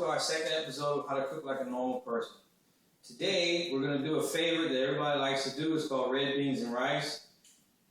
to our second episode of How to Cook Like a Normal Person. Today, we're going to do a favorite that everybody likes to do. It's called red beans and rice.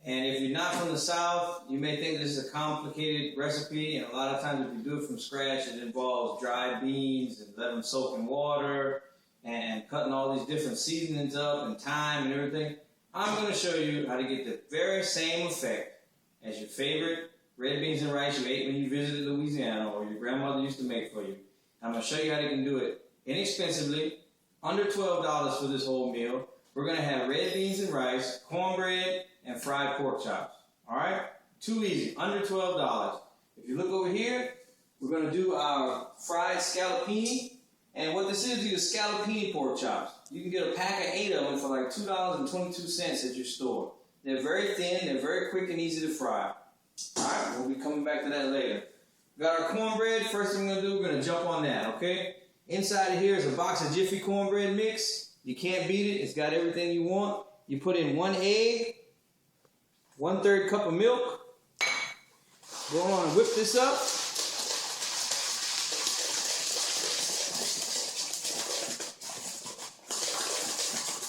And if you're not from the South, you may think this is a complicated recipe. And a lot of times, if you do it from scratch, it involves dried beans and let them soak in water and cutting all these different seasonings up and thyme and everything. I'm going to show you how to get the very same effect as your favorite red beans and rice you ate when you visited Louisiana or your grandmother used to make for you. I'm going to show you how you can do it inexpensively, under $12 for this whole meal. We're going to have red beans and rice, cornbread, and fried pork chops. All right? Too easy, under $12. If you look over here, we're going to do our fried scallopini. And what this is, these are scallopini pork chops. You can get a pack of 8 of them for like $2.22 at your store. They're very thin, they're very quick and easy to fry. All right, we'll be coming back to that later. We got our cornbread. First thing we're going to do, we're going to jump on that, okay? Inside of here is a box of Jiffy cornbread mix. You can't beat it. It's got everything you want. You put in 1 egg, 1/3 cup of milk. Go on and whip this up.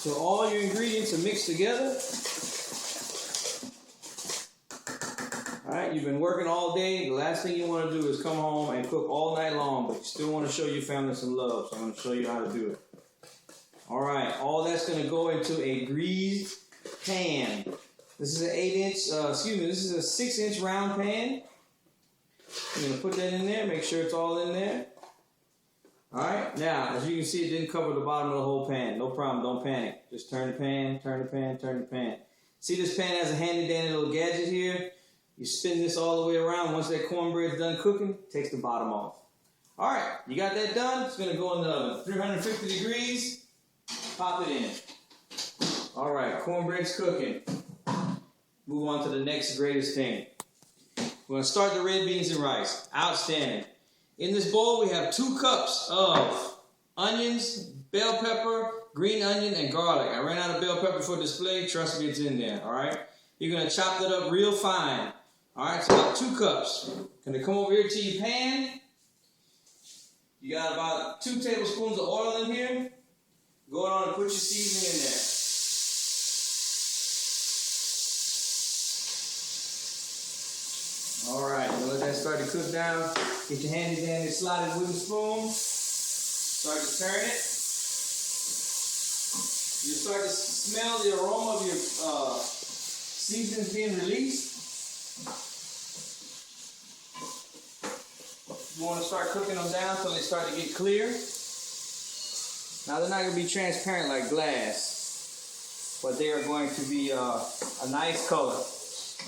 So all your ingredients are mixed together. All right, you've been working all day. The last thing you want to do is come home and cook all night long, but you still want to show your family some love. So I'm going to show you how to do it. All right, all that's going to go into a greased pan. This is an 8-inch, this is a 6-inch round pan. I'm going to put that in there, make sure it's all in there. All right, now, as you can see, it didn't cover the bottom of the whole pan. No problem, don't panic. Just turn the pan, turn the pan, turn the pan. See, this pan has a handy-dandy little gadget here. You spin this all the way around. Once that cornbread's done cooking, takes the bottom off. All right, you got that done? It's going to go in the oven. 350 degrees. Pop it in. All right, cornbread's cooking. Move on to the next greatest thing. We're going to start the red beans and rice. Outstanding. In this bowl, we have 2 cups of onions, bell pepper, green onion, and garlic. I ran out of bell pepper for display. Trust me, it's in there, all right? You're going to chop that up real fine. All right, so about 2 cups. Going to come over here to your pan. You got about 2 tablespoons of oil in here. Go on and put your seasoning in there. All right, now let that start to cook down. Get your handy-dandy slotted wooden spoon. Start to turn it. You start to smell the aroma of your seasonings being released. You want to start cooking them down until they start to get clear. Now they're not going to be transparent like glass, but they are going to be a nice color.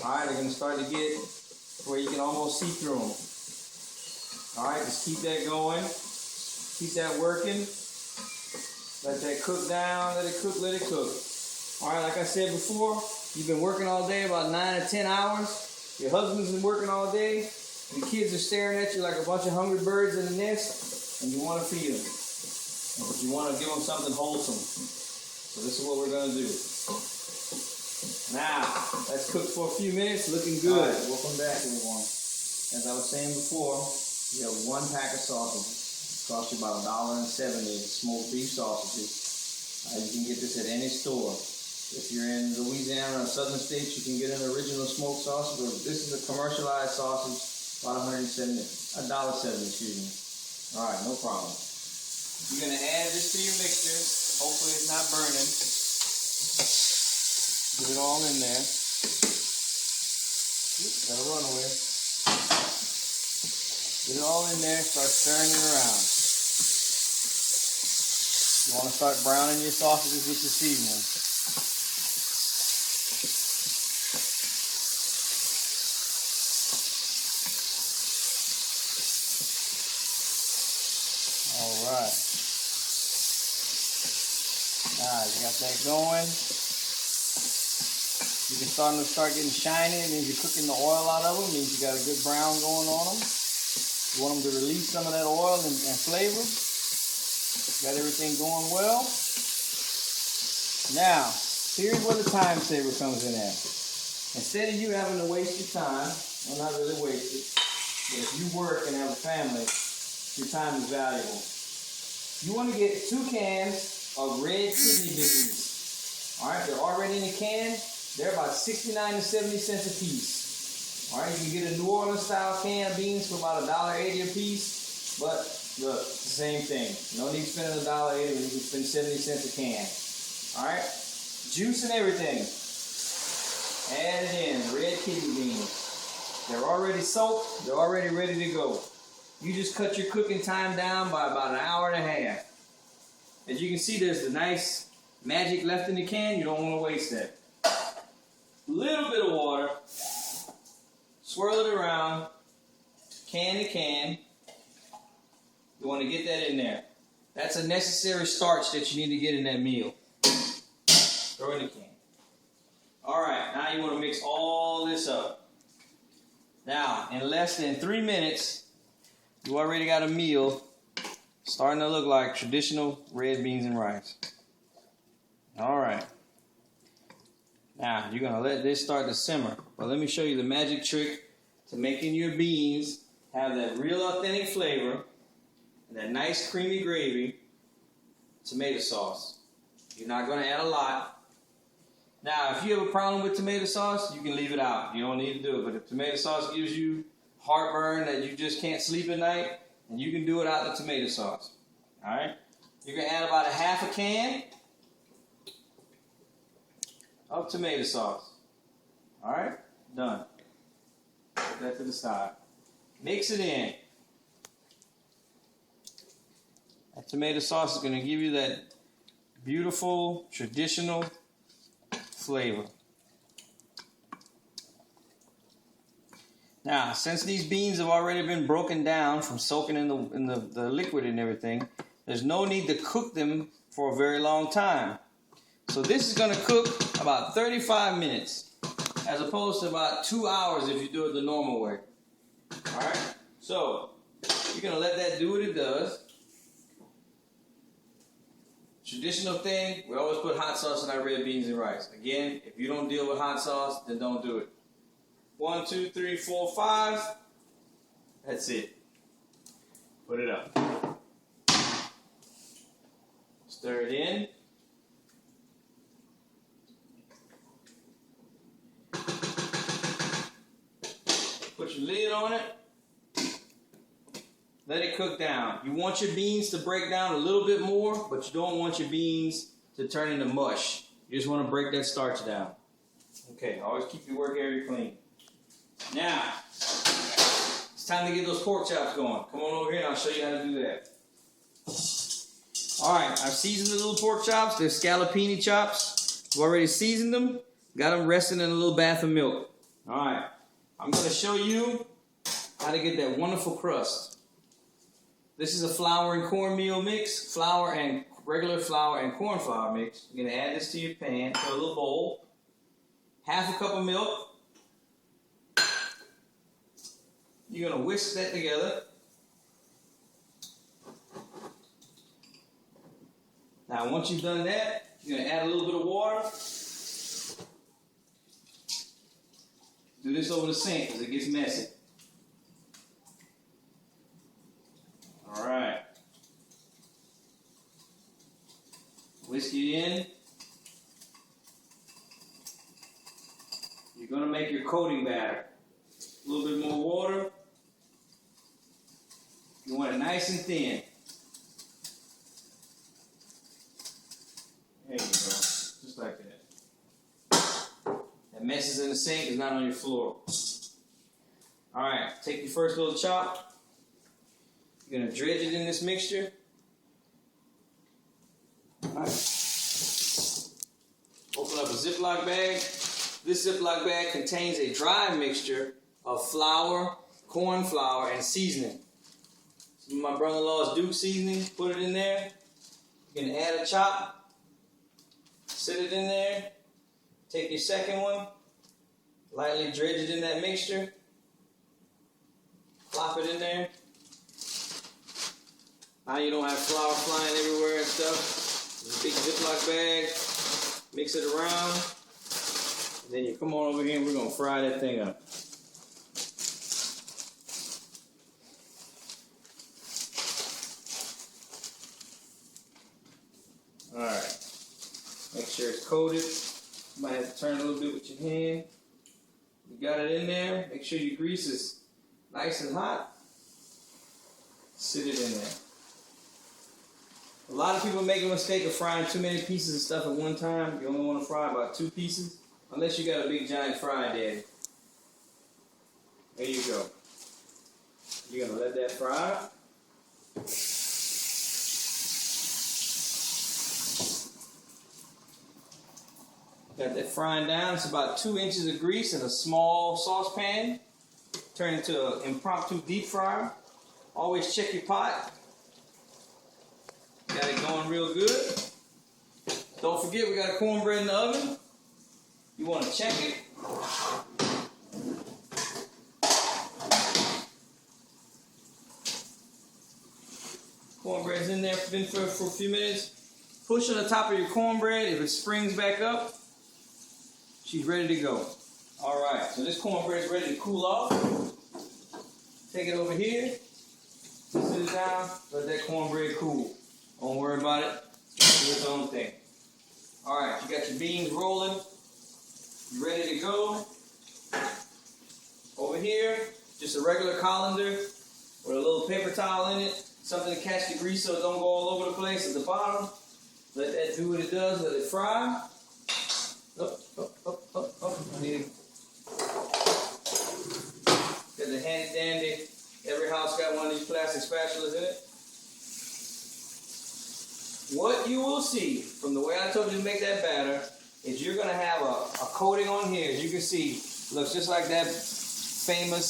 All right, they're going to start to get where you can almost see through them. All right, just keep that going. Keep that working. Let that cook down. Let it cook. Let it cook. All right, like I said before, you've been working all day, about 9 or 10 hours. Your husband's been working all day. The kids are staring at you like a bunch of hungry birds in a nest, and you want to feed them. But you want to give them something wholesome. So this is what we're going to do. Now, that's cooked for a few minutes, looking good. All right, welcome back, everyone. As I was saying before, you have 1 pack of sausages. It costs you about $1.70, smoked beef sausages. You can get this at any store. If you're in Louisiana or southern states, you can get an original smoked sausage. Or this is a commercialized sausage, about $1.70, excuse me. All right, no problem. You're going to add this to your mixture. Hopefully it's not burning. Get it all in there. Oops, got a runaway. Get it all in there. Start stirring it around. You want to start browning your sausages with the seasoning. All right. All right, you got that going. You can start getting shiny. It means you're cooking the oil out of them. It means you got a good brown going on them. You want them to release some of that oil and flavor. Got everything going well. Now, here's where the time saver comes in at. Instead of you having to waste your time, well, not really waste it, but if you work and have a family, Your time is valuable. You want to get 2 cans of red kidney beans. All right, they're already in a can. They're about 69 to 70 cents a piece. All right, you can get a New Orleans style can of beans for about $1.80 a piece. But look, it's the same thing. No need spending $1.80 when you can spend 70 cents a can. All right, juice and everything. Add it in, red kidney beans. They're already soaked. They're already ready to go. You just cut your cooking time down by about 1.5 hours. As you can see, there's the nice magic left in the can. You don't want to waste that. A little bit of water. Swirl it around, can to can. You want to get that in there. That's a necessary starch that you need to get in that meal. Throw in the can. All right, now you want to mix all this up. Now, in less than 3 minutes, you already got a meal starting to look like traditional red beans and rice. All right. Now, you're going to let this start to simmer. But let me show you the magic trick to making your beans have that real authentic flavor and that nice creamy gravy. Tomato sauce. You're not going to add a lot. Now, if you have a problem with tomato sauce, you can leave it out. You don't need to do it. But if tomato sauce gives you heartburn that you just can't sleep at night, and you can do it out the tomato sauce. All right? You're going to add about 1/2 can of tomato sauce. All right? Done. Put that to the side. Mix it in. That tomato sauce is going to give you that beautiful, traditional flavor. Now, since these beans have already been broken down from soaking in the liquid and everything, there's no need to cook them for a very long time. So this is going to cook about 35 minutes, as opposed to about 2 hours if you do it the normal way. All right? So you're going to let that do what it does. Traditional thing, we always put hot sauce in our red beans and rice. Again, if you don't deal with hot sauce, then don't do it. 1, 2, 3, 4, 5. That's it. Put it up. Stir it in. Put your lid on it. Let it cook down. You want your beans to break down a little bit more, but you don't want your beans to turn into mush. You just want to break that starch down. Okay, always keep your work area clean. Now, it's time to get those pork chops going. Come on over here and I'll show you how to do that. Alright, I've seasoned the little pork chops. They're scallopini chops. I've already seasoned them. Got them resting in a little bath of milk. Alright, I'm going to show you how to get that wonderful crust. This is a flour and cornmeal mix. Flour and regular flour and corn flour mix. You're going to add this to your pan, to a little bowl. 1/2 cup of milk. You're going to whisk that together. Now, once you've done that, you're going to add a little bit of water. Do this over the sink because it gets messy. All right. Whisk it in. You're going to make your coating batter. A little bit more water. You want it nice and thin. There you go. Just like that. That messes in the sink is not on your floor. Alright, take your first little chop. You're going to dredge it in this mixture. Alright. Open up a Ziploc bag. This Ziploc bag contains a dry mixture of flour, corn flour, and seasoning. Some of my brother-in-law's Duke seasoning, put it in there. You can add a chop, sit it in there. Take your second one, lightly dredge it in that mixture, plop it in there. Now you don't have flour flying everywhere and stuff. Just a big Ziploc bag, mix it around, and then you come on over here and we're going to fry that thing up. Make sure it's coated. You might have to turn a little bit with your hand. You got it in there. Make sure your grease is nice and hot. Sit it in there. A lot of people make a mistake of frying too many pieces of stuff at one time. You only want to fry about 2 pieces, unless you got a big giant fry daddy. There you go. You're gonna let that fry. Got that frying down. It's about 2 inches of grease in a small saucepan. Turn it into an impromptu deep fryer. Always check your pot. Got it going real good. Don't forget we got a cornbread in the oven. You want to check it. Cornbread's in there, been for a few minutes. Push on the top of your cornbread. If it springs back up, she's ready to go. All right, so this cornbread is ready to cool off. Take it over here. Sit it down. Let that cornbread cool. Don't worry about it. Do its own thing. All right, you got your beans rolling. You ready to go? Over here, just a regular colander with a little paper towel in it. Something to catch the grease so it don't go all over the place at the bottom. Let that do what it does. Let it fry. Up. I need to get the handy dandy. Every house got one of these plastic spatulas in it. What you will see from the way I told you to make that batter is you're going to have a coating on here. As you can see, looks just like that famous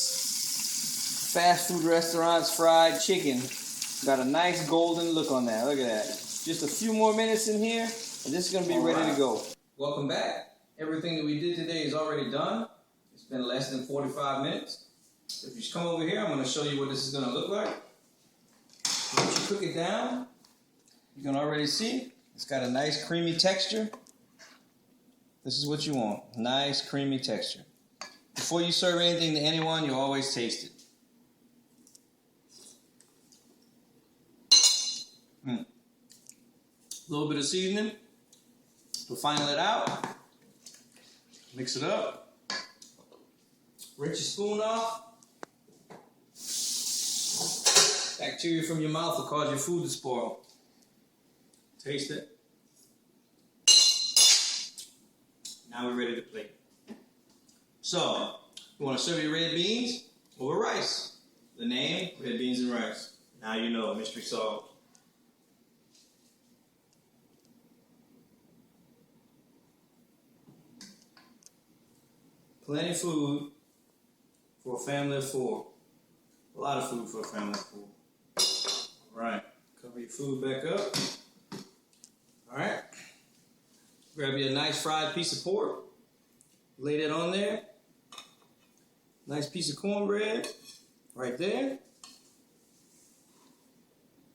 fast food restaurant's fried chicken. Got a nice golden look on that. Look at that. Just a few more minutes in here, and this is going to be ready to go. Welcome back. Everything that we did today is already done. It's been less than 45 minutes. If you come over here, I'm going to show you what this is going to look like. Once you cook it down, you can already see it's got a nice creamy texture. This is what you want. Nice creamy texture. Before you serve anything to anyone, you always taste it. A little bit of seasoning to final it out. Mix it up. Rinse your spoon off. Bacteria from your mouth will cause your food to spoil. Taste it. Now we're ready to plate. So, you want to serve your red beans over rice. The name, red beans and rice. Now you know, mystery solved. Plenty of food for a family of 4. A lot of food for a family of 4. All right, cover your food back up. All right, grab you a nice fried piece of pork. Lay that on there. Nice piece of cornbread right there.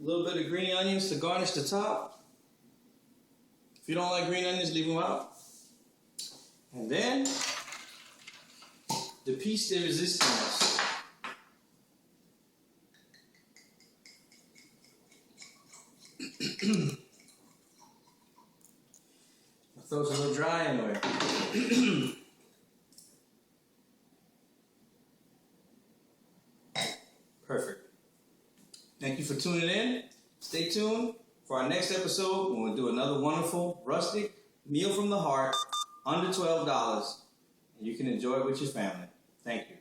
A little bit of green onions to garnish the top. If you don't like green onions, leave them out. And then the piece de resistance. My throat's a little dry anyway. Perfect. Thank you for tuning in. Stay tuned for our next episode when we'll do another wonderful, rustic meal from the heart, under $12, and you can enjoy it with your family. Thank you.